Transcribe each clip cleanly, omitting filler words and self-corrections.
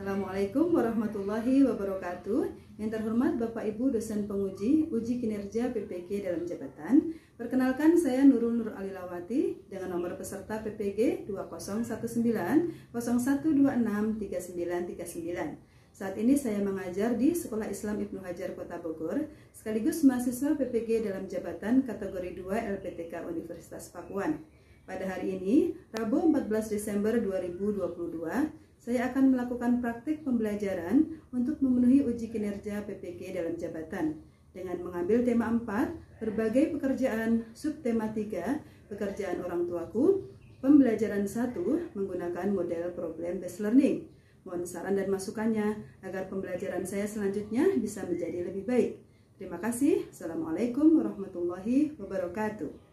Assalamualaikum warahmatullahi wabarakatuh. Yang terhormat Bapak Ibu dosen penguji uji kinerja PPG dalam jabatan. Perkenalkan, saya Nurul Nur Alilawati dengan nomor peserta PPG 201901263939. Saat ini saya mengajar di Sekolah Islam Ibnu Hajar Kota Bogor, sekaligus mahasiswa PPG dalam jabatan kategori 2 LPTK Universitas Pakuan. Pada hari ini, Rabu 14 Desember 2022, saya akan melakukan praktik pembelajaran untuk memenuhi uji kinerja PPG dalam jabatan dengan mengambil tema 4, berbagai pekerjaan, subtema 3, pekerjaan orang tuaku, pembelajaran 1 menggunakan model problem based learning. Mohon saran dan masukannya agar pembelajaran saya selanjutnya bisa menjadi lebih baik. Terima kasih. Assalamualaikum warahmatullahi wabarakatuh.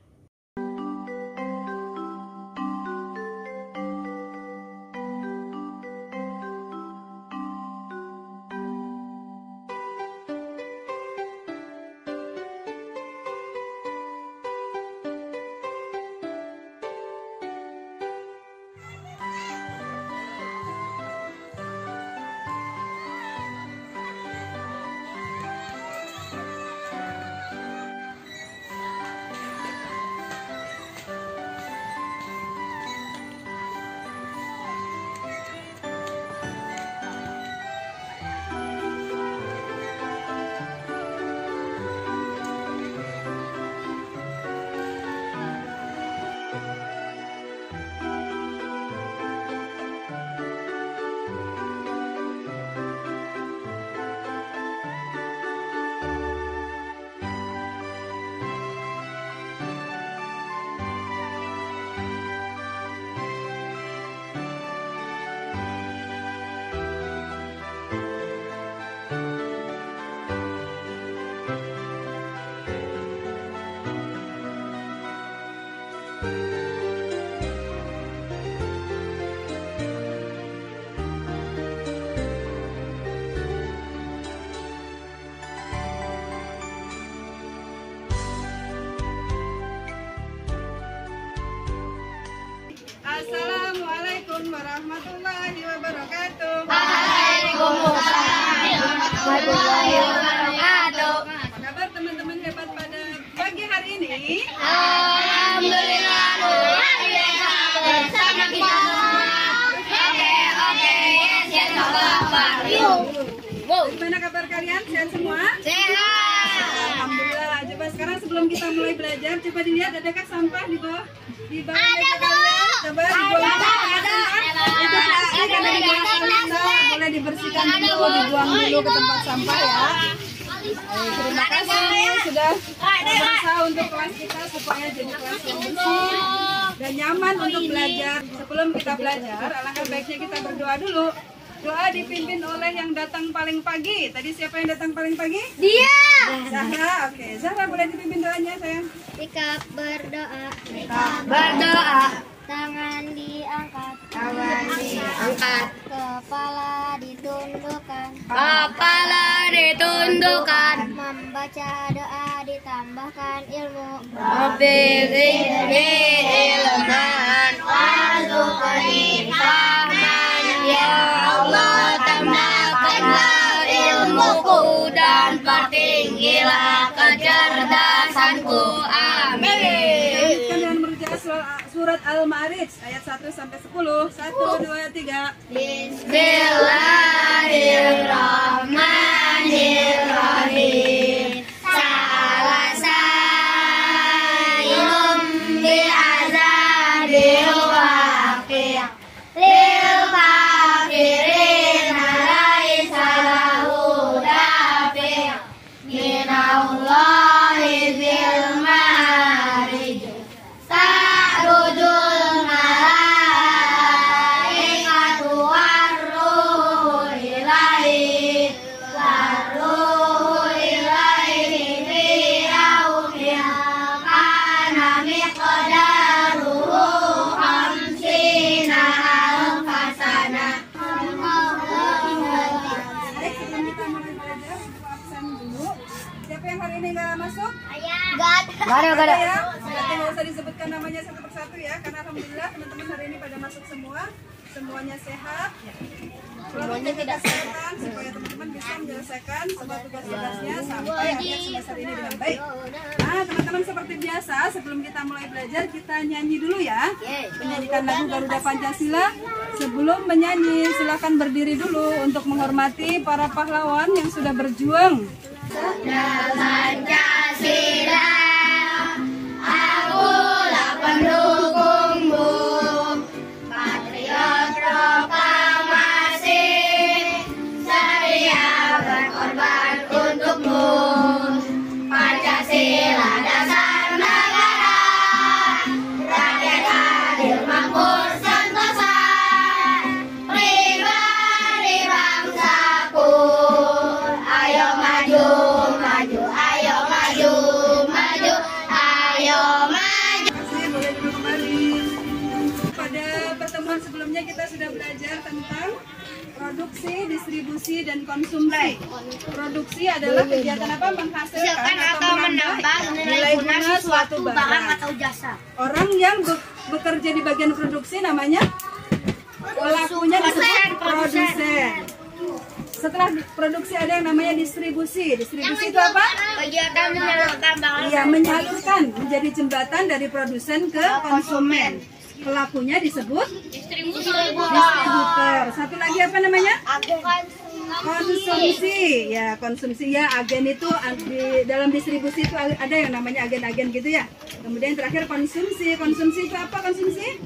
Assalamualaikum warahmatullahi wabarakatuh. Waalaikumsalam warahmatullahi wabarakatuh. Apa kabar teman-teman hebat pada pagi hari ini? Alhamdulillah luar biasa bersama kita semua. Oke, yes, kabar. Gimana kabar kalian? Sehat semua? Sehat. Alhamdulillah. Coba sekarang sebelum kita mulai belajar, coba dilihat adakah sampah di bawah meja kalian? Coba dibuang boleh dibersihkan dulu, dibuang dulu ke tempat sampah ya. Terima kasih sudah berusaha untuk kelas kita supaya jadi kelas yang bersih dan nyaman untuk belajar. Sebelum kita belajar, alangkah baiknya kita berdoa dulu. Doa dipimpin oleh yang datang paling pagi. Tadi siapa yang datang paling pagi? Dia. Zahra. Oke, Zahra boleh dipimpin doanya sayang. Sikap berdoa. Tangan diangkat. Kepala ditundukkan. Membaca doa ditambahkan ilmu. Rabbi zidni ilman warzuqni fahman. Ya Allah, tambahkanlah ilmuku dan pertinggilah kecerdasanku. Amin. Lanjutkan dengan merujuk surat Al-Ma'arij ayat 1 sampai 10. 1, 2, 3. Bismillahirrahmanirrahim. Salah sayum bi'azabil waqi' lil kafirin laisa lahu dafi' minallahi dzil ma'arij. Ta'rujul malaikatu warruhu ilaihi fi yaumin kana miqdaruhu khamsina alfa sanah. Baik, sebelum kita mulai belajar, kita absen dulu. Siapa yang hari ini nggak masuk? Gak Ada ya? Berarti nggak usah disebutkan namanya satu persatu ya, karena alhamdulillah teman-teman hari ini pada masuk semua, semuanya sehat. Selalu jaga kesehatan supaya teman-teman bisa menyelesaikan semua tugas-tugasnya sampai akhir semester ini dengan baik. Nah, teman-teman seperti biasa, sebelum kita mulai belajar, kita nyanyi dulu ya. Menyanyikan lagu Garuda Pancasila. Sebelum menyanyi, silakan berdiri dulu untuk menghormati para pahlawan yang sudah berjuang. Pancasila, akulah pendukungmu, patriot proklamasi, sedia berkorban untukmu. Pancasila dasar negara, rakyat adil makmur sentosa, pribadi bangsaku. Ayo maju, maju, ayo maju, maju, ayo maju. Terima kasih, boleh duduk kembali. Pada pertemuan sebelumnya kita sudah belajar tentang produksi, distribusi, dan konsumsi. Produksi adalah kegiatan apa? Menghasilkan atau menambah nilai guna suatu barang atau jasa. Orang yang bekerja di bagian produksi namanya pelakunya disebut produsen. Setelah produksi ada yang namanya distribusi. Distribusi itu apa? Kegiatan menyalurkan barang. Iya, menyalurkan, menjadi jembatan dari produsen ke konsumen. Pelakunya disebut distributor. Satu lagi apa namanya? Konsumsi. Ya, konsumsi ya, agen itu di dalam distribusi itu ada yang namanya agen-agen gitu ya. Kemudian terakhir konsumsi. Konsumsi itu apa konsumsi?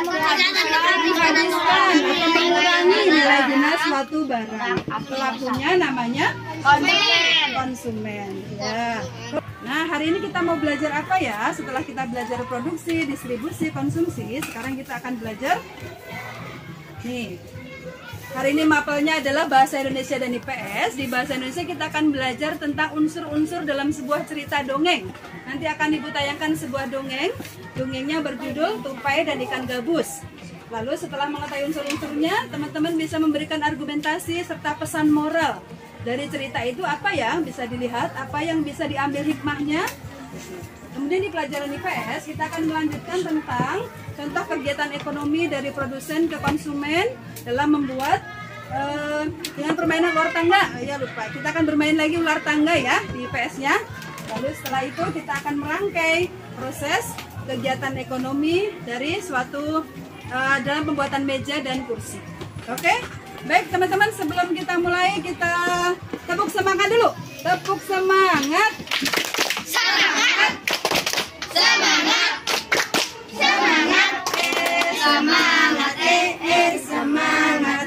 Menghabiskan atau mengurangi nilai guna suatu barang. Pelakunya namanya konsumen. Ya. Nah, hari ini kita mau belajar apa ya? Setelah kita belajar produksi, distribusi, konsumsi, sekarang kita akan belajar nih. Hari ini mapelnya adalah Bahasa Indonesia dan IPS. Di Bahasa Indonesia kita akan belajar tentang unsur-unsur dalam sebuah cerita dongeng. Nanti akan Ibu tayangkan sebuah dongeng. Dongengnya berjudul Tupai dan Ikan Gabus. Lalu setelah mengetahui unsur-unsurnya, teman-teman bisa memberikan argumentasi serta pesan moral. Dari cerita itu apa yang bisa dilihat, apa yang bisa diambil hikmahnya. Kemudian di pelajaran IPS kita akan melanjutkan tentang contoh kegiatan ekonomi dari produsen ke konsumen dalam membuat dengan permainan ular tangga. Ya lupa, kita akan bermain lagi ular tangga ya di IPS-nya. Lalu setelah itu kita akan merangkai proses kegiatan ekonomi dari suatu dalam pembuatan meja dan kursi. Oke? Baik teman-teman, sebelum kita mulai kita tepuk semangat dulu. Tepuk semangat. Semangat, semangat, semangat, semangat, Semangat.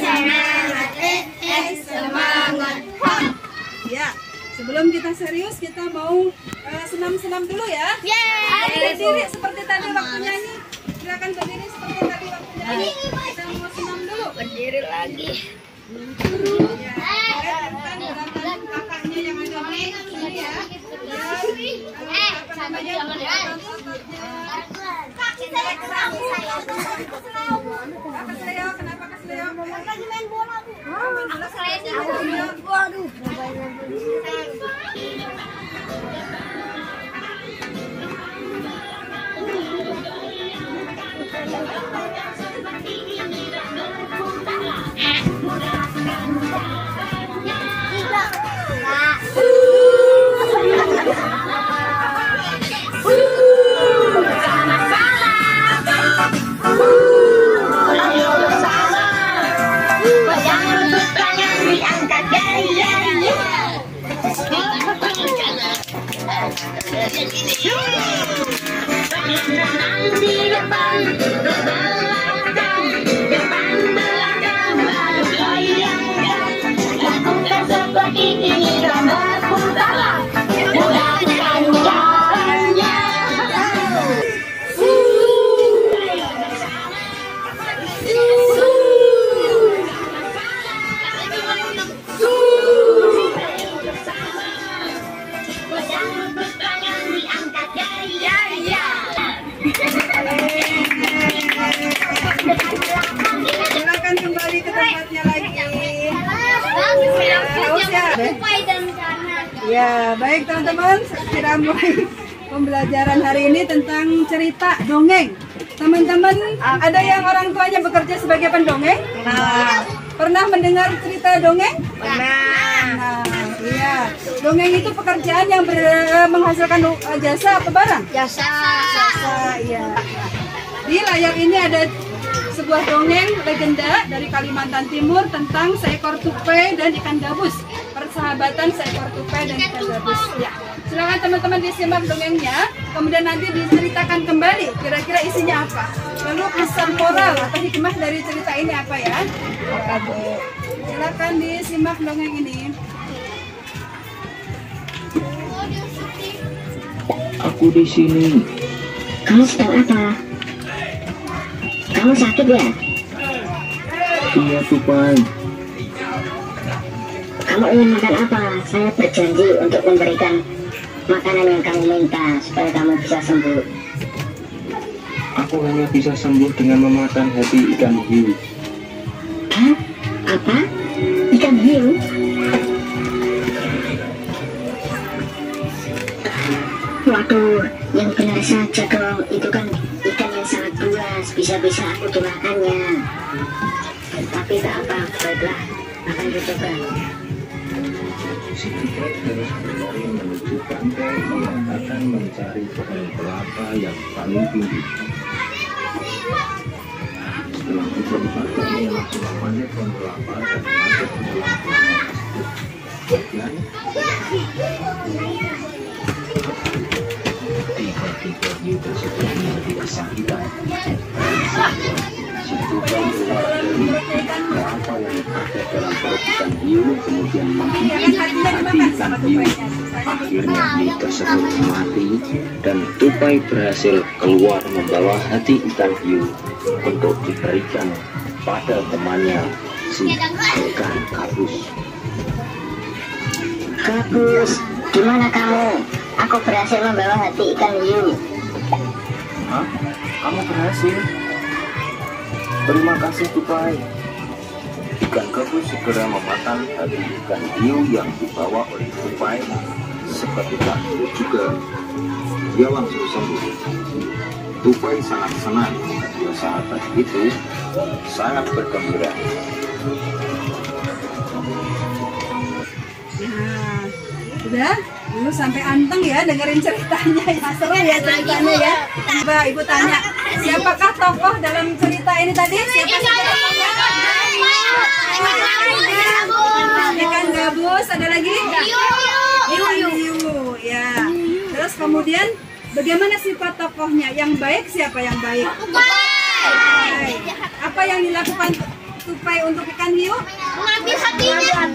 semangat, semangat. Ya, sebelum kita serius kita mau senam-senam dulu ya. Berdiri seperti tadi waktu nyanyi. Silakan berdiri seperti tadi waktu nyanyi. Kita mau senam dulu. Berdiri lagi. Ya, tentang gerakan kakaknya yang ada di sini ya. Apa namanya? Kaki saya keram, saya Kesleo, kenapa kesleo? lagi main bola, Bu. Saya di waduh. Silakan kembali ke tempatnya lagi. Ya, baik teman-teman, kita mulai pembelajaran hari ini tentang cerita dongeng. Teman-teman, ada yang orang tuanya bekerja sebagai pendongeng? Nah, pernah mendengar cerita dongeng? Pernah. Nah, iya. Dongeng itu pekerjaan yang menghasilkan jasa apa barang? Jasa. Iya. Di layar ini ada sebuah dongeng legenda dari Kalimantan Timur tentang seekor tupai dan ikan gabus. Persahabatan seekor tupai dan ikan gabus. Ya. Silakan teman-teman disimak dongengnya, kemudian nanti diceritakan kembali kira-kira isinya apa. Lalu pesan moral atau hikmah dari cerita ini apa ya? Silakan disimak dongeng ini. Aku di sini. Kamu sedang apa? Kamu sakit ya? Iya, tupai. Kamu ingin makan apa? Saya berjanji untuk memberikan makanan yang kamu minta supaya kamu bisa sembuh. Aku hanya bisa sembuh dengan memakan hati ikan hiu. Hah? Apa? Ikan hiu? Waduh, yang benar saja dong. Itu kan ikan yang sangat buas. Bisa-bisa aku dimakannya. Tapi tak apa, baiklah. Akan dicoba. Si tupai terus berlari menuju pantai yang akan mencari pohon kelapa yang paling tinggi. Setelah itu dia langsung memanjat pohon kelapa dan masuk ke dalam kelapa tersebut. Dan tiba-tiba hiu tersebut menjadi kesakitan. Si tupai keluar dari kelapa yang ada dalam perut ikan hiu, kemudian menggigit hati ikan hiu. Akhirnya hiu tersebut mati dan tupai berhasil keluar membawa hati ikan hiu untuk diberikan pada temannya si ikan gabus. Gabus, gimana kamu? Aku berhasil membawa hati ikan hiu. Hah? Kamu berhasil? Terima kasih, tupai. Ikan gabus segera memakan hati ikan hiu yang dibawa oleh tupai. Seketika itu juga dia langsung sembuh. Tupai sangat senang. Dua sahabat itu sangat bergembira. Nah, udah, lu sampai anteng ya dengerin ceritanya ya, seru ya ceritanya ya. Coba ibu tanya, siapakah tokoh dalam cerita ini tadi? Siapa sih tokohnya? Ikan gabus, ada lagi? Hiu, ya. Terus kemudian bagaimana sifat tokohnya? Yang baik siapa yang baik? Tupai. Apa yang dilakukan tupai untuk ikan hiu? Mengambil hatinya.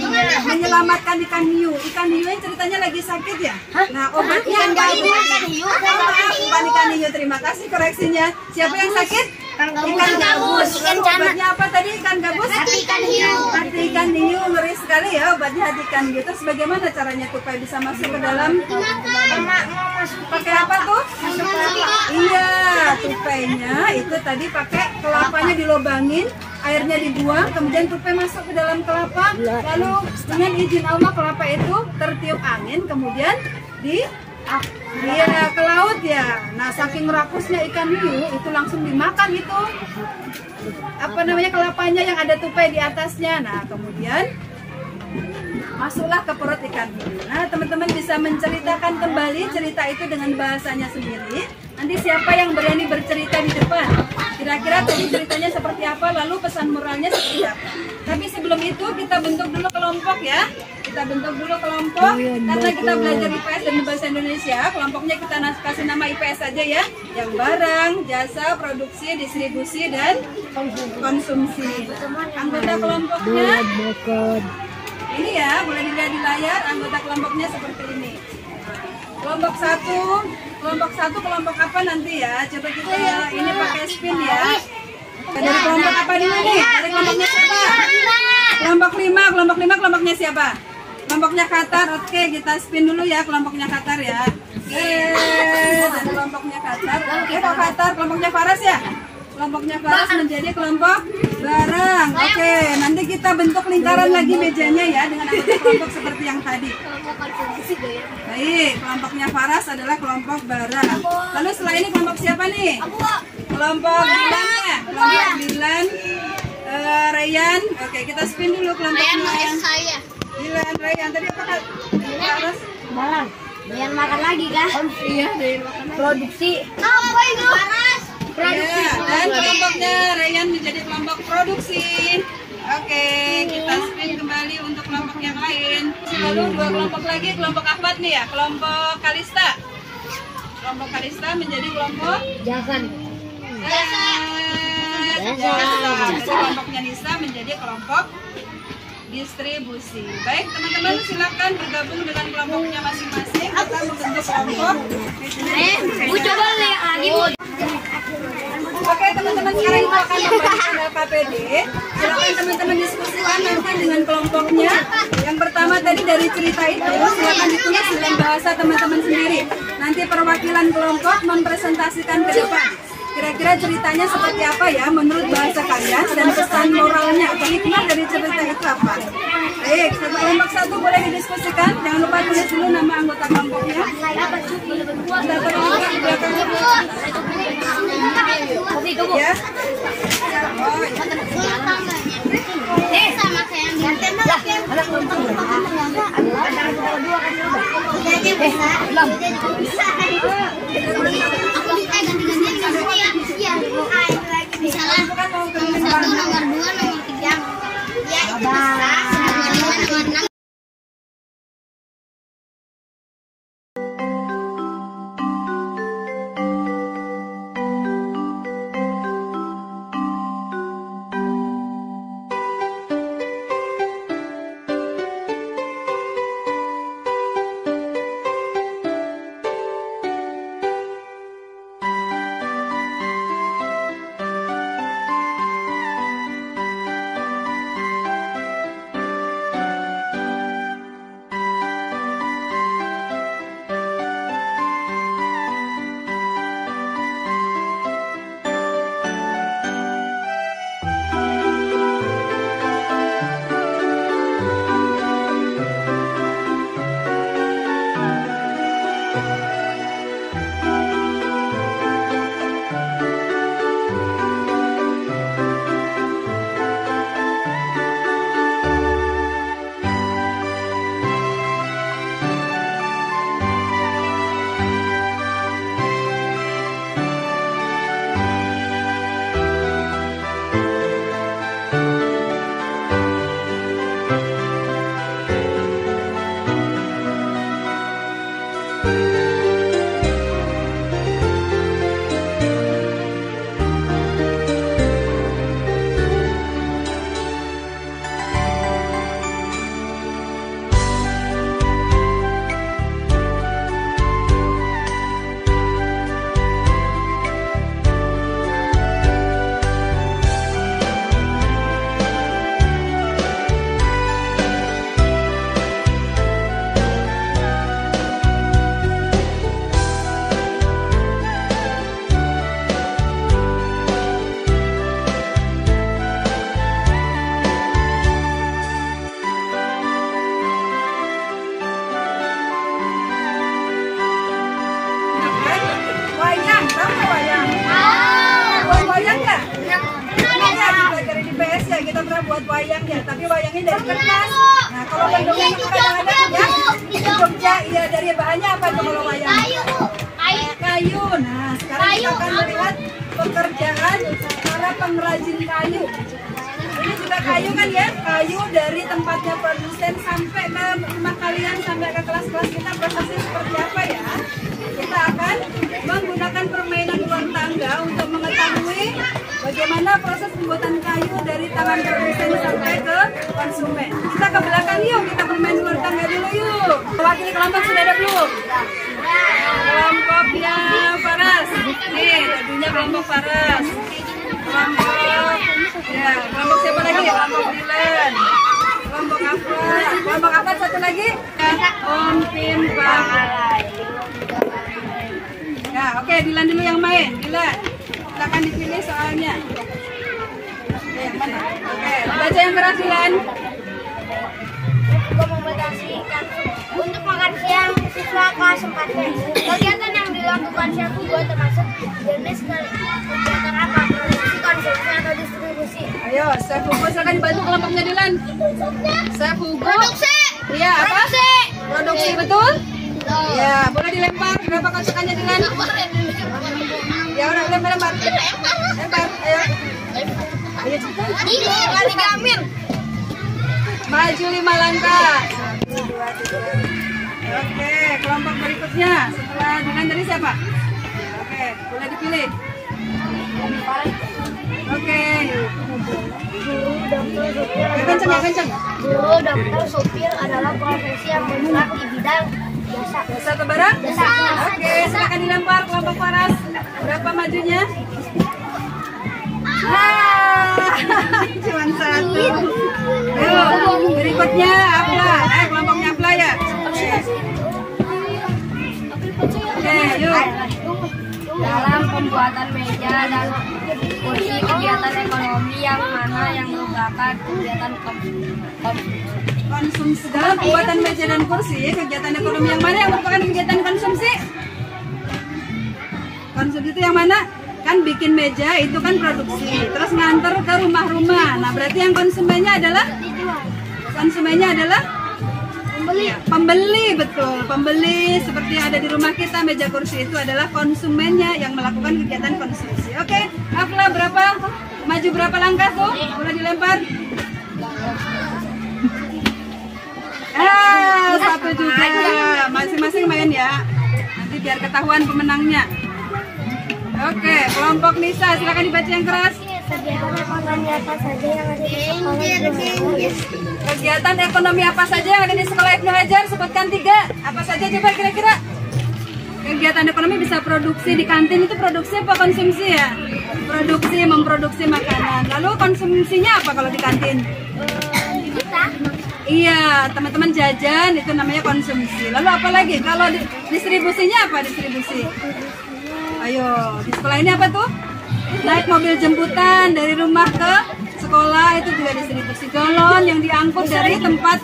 Menyelamatkan ikan hiu. Ikan hiu yang ceritanya lagi sakit ya? Nah, obatnya apa? Bukan ikan hiu. Terima kasih koreksinya. Siapa yang sakit? Ikan gabus. Obatnya apa tadi? Ikan gabus? Hati ikan hiu. Hati ikan hiu. Ngeri sekali ya obatnya hati ikan hiu. Terus bagaimana caranya tupai bisa masuk ke dalam? Pakai apa tuh? Iya, tupainya itu tadi pakai kelapanya dilobangin, airnya dibuang, kemudian tupai masuk ke dalam kelapa, lalu dengan izin Allah kelapa itu tertiup angin, kemudian ke laut ya. Nah, saking rakusnya ikan hiu itu langsung dimakan itu apa namanya kelapanya yang ada tupai di atasnya. Nah, kemudian masuklah ke perut ikan hiu. Nah, teman-teman bisa menceritakan kembali cerita itu dengan bahasanya sendiri. Nanti siapa yang berani bercerita di depan? Kira-kira tadi ceritanya seperti apa, lalu pesan moralnya seperti apa? Tapi sebelum itu kita bentuk dulu kelompok ya. Kita bentuk dulu kelompok karena kita belajar IPS dan bahasa Indonesia. Kelompoknya kita kasih nama IPS saja ya. Yang barang, jasa, produksi, distribusi, dan konsumsi. Anggota kelompoknya ini ya, boleh dilihat di layar. Anggota kelompoknya seperti ini. Kelompok satu kelompok apa nanti ya? Coba kita ini pakai spin ya. Dari kelompok apa dulu nih? Dari kelompoknya siapa? Kelompok 5 kelompoknya siapa? Kelompoknya Qatar. Oke, kita spin dulu ya kelompoknya Qatar ya. Dan kelompoknya Qatar. Kok Qatar? Kelompoknya Faras ya? Kelompoknya Faras menjadi kelompok barang. Oke, nanti kita bentuk lingkaran lagi mejanya ya dengan anggota kelompok seperti yang tadi. Baik, kelompoknya Faras adalah kelompok barang. Lalu setelah ini kelompok siapa nih? Kelompok Dilan, kelompok Dilan, Rayyan. Oke, kita spin dulu kelompoknya. Saya. Dilan, Rayyan. Tadi apa Kak? Harus Dalam. Yang makan lagi kah? Iya, dari makan. Produksi. Apa itu? ya, dan kelompoknya Rayyan menjadi kelompok produksi. Oke, kita spin kembali untuk kelompok yang lain. Lalu dua kelompok lagi, kelompok Ahmad nih ya, kelompok Kalista. Kelompok Kalista menjadi kelompok Jangan. Jasa. Jadi kelompoknya Nisa menjadi kelompok distribusi. Baik teman-teman, silakan bergabung dengan kelompoknya masing-masing. Kita membentuk kelompok. Coba lihat lagi. Oke teman-teman, sekarang kita akan membagikan LKPD. Silakan teman-teman diskusikan nanti dengan kelompoknya. Yang pertama tadi dari cerita itu, silakan ditulis dalam bahasa teman-teman sendiri. Nanti perwakilan kelompok mempresentasikan ke depan. Kira-kira ceritanya seperti apa ya menurut bahasa kalian, dan pesan moralnya atau hikmah dari cerita itu apa? Baik, kelompok satu boleh didiskusikan. Jangan lupa tulis dulu nama anggota kelompoknya. Ya. Sama kayak yang misalnya nomor 1, nomor 2, nomor 3. Ya, itu bisa. Nomor 2, nomor 6. buat wayangnya, tapi wayangnya dari kertas. Nah, kalau bentuknya itu kadang-kadang ya di Jogja, iya dari bahannya apa tuh kalau wayang? Kayu. Nah, sekarang kita akan melihat pekerjaan para pengrajin kayu. Ini juga kayu kan ya, kayu dari tempatnya produsen sampai ke rumah kalian, sampai ke kelas-kelas kita, prosesnya seperti apa ya? Kita akan menggunakan permainan ulang tangga untuk mengetahui bagaimana proses pembuatan kayu dari tangan produsen sampai ke konsumen. Kita ke belakang yuk, kita bermain ulang tangga dulu yuk. Wakil kelompok sudah ada belum? Kelompoknya Faras. Nih, tentunya kelompok Faras. Kelompok siapa lagi? Kelompok Dilan. Kelompok Afat. Kelompok Afat satu lagi? Om Pimpa. Ya, oke, Dilan dulu yang main. Dilan, silakan dipilih soalnya. Oke, yang mana? Oke, baca yang keras Dilan. Mengomunikasikan untuk makan siang siswa kelas 4. Kegiatan yang dilakukan siang 2 termasuk jenis kegiatan Chef Hugo silakan dibantu kelompoknya Dilan. Chef Hugo. Produksi. Iya, apa? Produksi betul? Ya, boleh dilempar. Berapa kocokannya Dilan? Ya udah lempar. Lempar, ayo. Ayo cepetan. Ini lari gamin. Maju 5 langkah. 1, 2, 3. Oke, kelompok berikutnya setelah Dilan tadi siapa? Oke, boleh dipilih. Oke. Kenceng ya, kenceng. Guru, dokter, supir adalah profesi yang bergerak di bidang jasa. Jasa atau barang? Jasa. Oke, silakan dilempar kelompok Paras. Berapa majunya? Cuma 1. Yuk, berikutnya Afla. Kelompoknya Afla ya. Oke, yuk. Dalam pembuatan meja dan kursi kegiatan ekonomi yang mana yang merupakan kegiatan Konsumsi. Dalam pembuatan meja dan kursi, kegiatan ekonomi yang mana yang merupakan kegiatan konsumsi? Konsumsi itu yang mana? Kan bikin meja itu kan produksi, terus nganter ke rumah-rumah. Nah, berarti yang konsumennya adalah pembeli, betul. Pembeli seperti ada di rumah kita, meja kursi itu adalah konsumennya yang melakukan kegiatan konsumsi. Oke, Afla berapa? Maju berapa langkah tuh? Boleh dilempar. 1 juga. Masing-masing main ya. Nanti biar ketahuan pemenangnya. Oke, kelompok Nisa, silakan dibaca yang keras. kegiatan ekonomi apa saja yang ada di sekolah? Kegiatan ekonomi apa saja yang ada di sekolah Ibnu Hajar? Sebutkan 3. Apa saja coba kira-kira? Kegiatan ekonomi bisa produksi di kantin, itu produksi apa konsumsi ya? Produksi, memproduksi makanan. Lalu konsumsinya apa kalau di kantin? Iya, teman-teman jajan itu namanya konsumsi. Lalu apa lagi? Kalau distribusinya apa distribusi? Ayo, di sekolah ini apa tuh? Naik mobil jemputan dari rumah ke sekolah itu juga distribusi. Galon yang diangkut dari tempat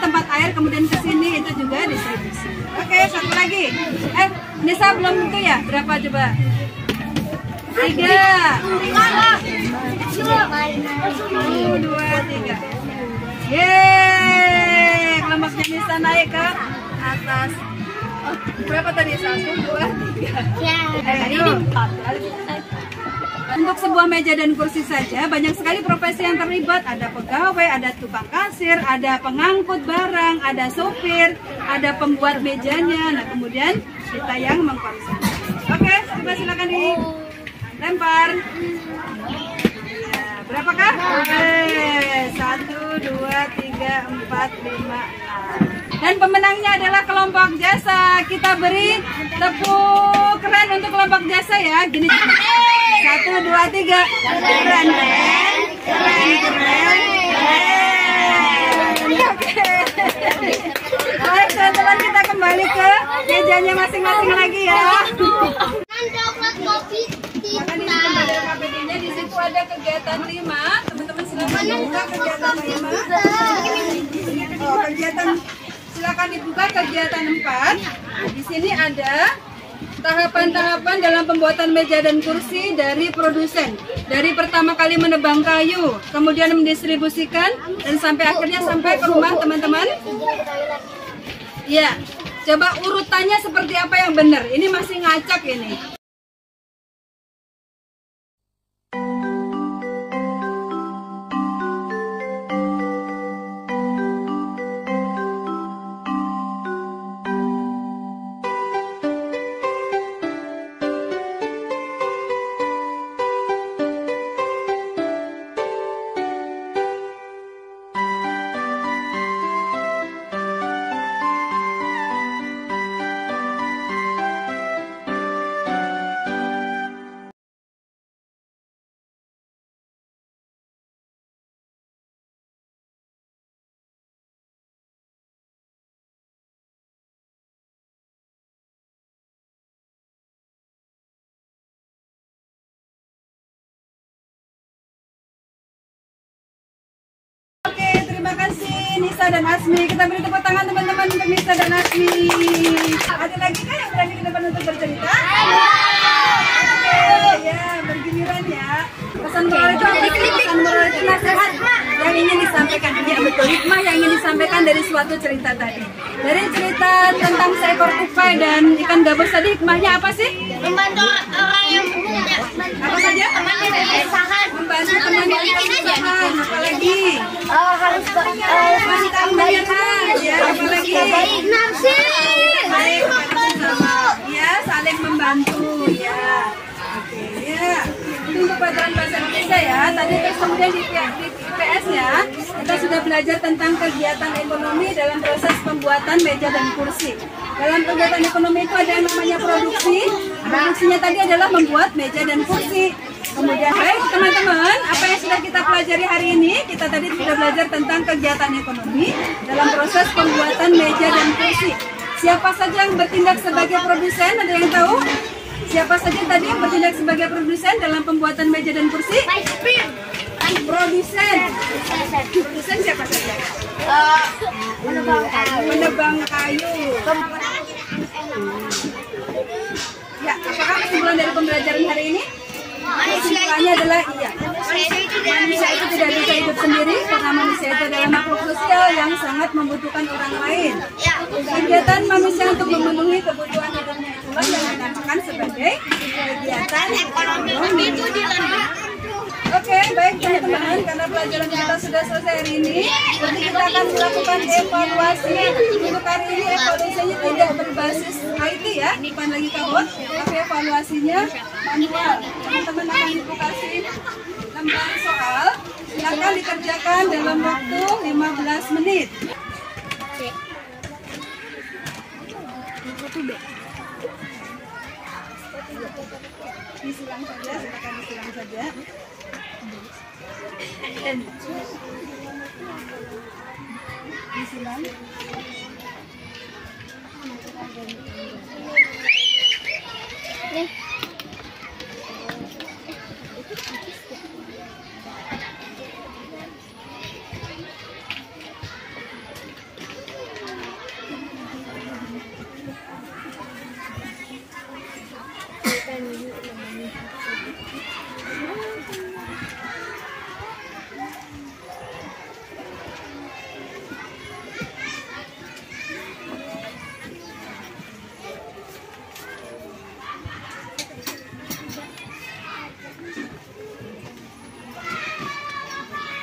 tempat air kemudian ke sini itu juga distribusi. Oke, satu lagi. Nisa belum itu ya? Berapa coba? 3. 1, 2, 3. Yeay, kelompoknya Nisa naik ke atas. Oh, berapa tadi? 1, 2, 3. Ayo. Untuk sebuah meja dan kursi saja banyak sekali profesi yang terlibat. Ada pegawai, ada tukang kasir, ada pengangkut barang, ada sopir, ada pembuat mejanya. Nah, kemudian kita yang mengkonsumsi. Oke, coba silakan dilempar. Nah, berapakah? Oke, 1, 2, 3, 4, 5, 6. Dan pemenangnya adalah kelompok jasa. Kita beri tepuk keren untuk kelompok jasa ya. Gini. 1, 2, 3. Keren. Oke. Baik teman-teman, kita kembali ke mejanya masing-masing lagi ya. Maka di sini ada KPD-nya, di situ ada kegiatan 5. Teman-teman silakan buka kegiatan 5. Oh, silakan dibuka kegiatan 4. Di sini ada tahapan-tahapan dalam pembuatan meja dan kursi dari produsen. Dari pertama kali menebang kayu, kemudian mendistribusikan, dan sampai akhirnya sampai ke rumah teman-teman. Ya, coba urutannya seperti apa yang benar. Ini masih ngacak ini. Terima kasih Nisa dan Asmi. Kita beri tepuk tangan teman-teman untuk Nisa dan Asmi. Ada lagi kan yang berani ke depan untuk bercerita? Oke, ya bergiliran ya. Pesan moral itu apa sih? Pesan moral itu nasihat yang ingin disampaikan. Ya betul, hikmah yang ingin disampaikan dari suatu cerita tadi. Dari cerita tentang seekor tupai dan ikan gabus tadi, hikmahnya apa sih? Membantu orang yang punya. Apa saja? Teman yang kesusahan. Membantu teman yang kesusahan. Apalagi? Harus Pantang menyerah. Ya, apalagi? nafsi. Baik kepada sesama. Ya, saling membantu. Ya. Oke, ya. Untuk pelajaran bahasa Indonesia ya. Tadi terus kemudian di IPS ya, kita sudah belajar tentang kegiatan ekonomi dalam proses pembuatan meja dan kursi. Dalam kegiatan ekonomi itu ada yang namanya produksi. Produksinya tadi adalah membuat meja dan kursi. Kemudian baik teman-teman, apa yang sudah kita pelajari hari ini? Kita tadi sudah belajar tentang kegiatan ekonomi dalam proses pembuatan meja dan kursi. Siapa saja yang bertindak sebagai produsen? Ada yang tahu? Siapa saja tadi yang bertindak sebagai produsen dalam pembuatan meja dan kursi? Produsen. Produsen siapa saja? Menebang kayu. Ya, apakah kesimpulan dari pembelajaran hari ini? Kesimpulannya adalah iya. Manusia itu tidak bisa hidup sendiri karena manusia itu adalah makhluk sosial yang sangat membutuhkan orang lain. Kegiatan manusia untuk memenuhi kebutuhan hidupnya itulah yang dinamakan sebagai kegiatan ekonomi. Oke, baik teman-teman, karena pelajaran kita sudah selesai hari ini, nanti kita akan melakukan evaluasi. Untuk hari ini evaluasinya tidak berbasis IT ya, bukan lagi kabut, tapi evaluasinya manual. Teman-teman akan dikasih lembar soal, silakan dikerjakan dalam waktu 15 menit. Disilang saja, silakan disilang saja. Disilang.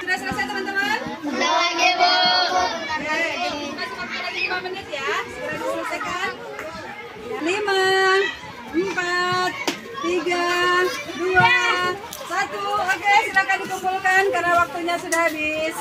Sudah selesai teman-teman? Sudah lagi, Bu. Oke, kita cuma lagi 5 menit ya. Segera diselesaikan. 5, 4, 3, 2, 1. Oke, silakan dikumpulkan karena waktunya sudah habis.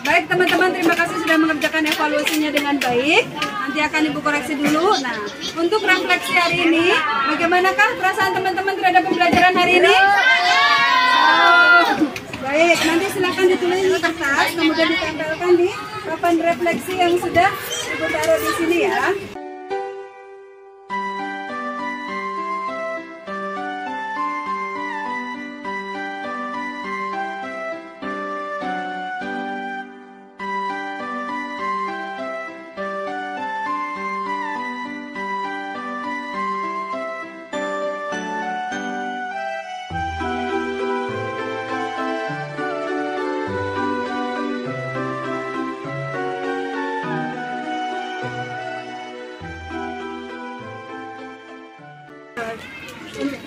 Baik teman-teman, terima kasih sudah mengerjakan evaluasinya dengan baik. Nanti akan Ibu koreksi dulu. Nah, untuk refleksi hari ini, bagaimanakah perasaan teman-teman terhadap pembelajaran hari ini? Baik, nanti silakan ditulis di kertas, kemudian ditempelkan di papan refleksi yang sudah Ibu taruh di sini ya.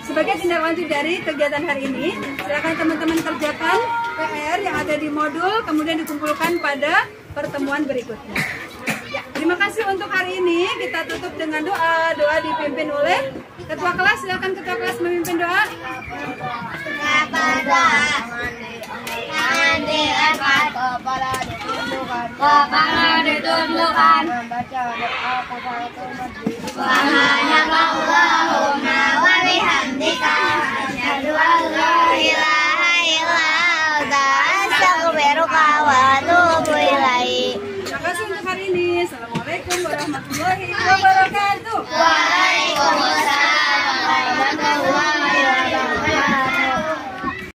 Sebagai tindak lanjut dari kegiatan hari ini, silakan teman-teman kerjakan PR yang ada di modul, kemudian dikumpulkan pada pertemuan berikutnya. Ya, terima kasih untuk hari ini. Kita tutup dengan doa. Doa dipimpin oleh Ketua Kelas. Silakan Ketua Kelas memimpin doa. Kepala ditundukkan diperlukan membaca doa tahiyatul Subhanakallahumma wa bihamdika asyhadu an la ilaha illa anta astaghfiruka wa atubu ilaik. Terima kasih untuk hari ini. Assalamualaikum warahmatullahi wabarakatuh. Waalaikumsalam.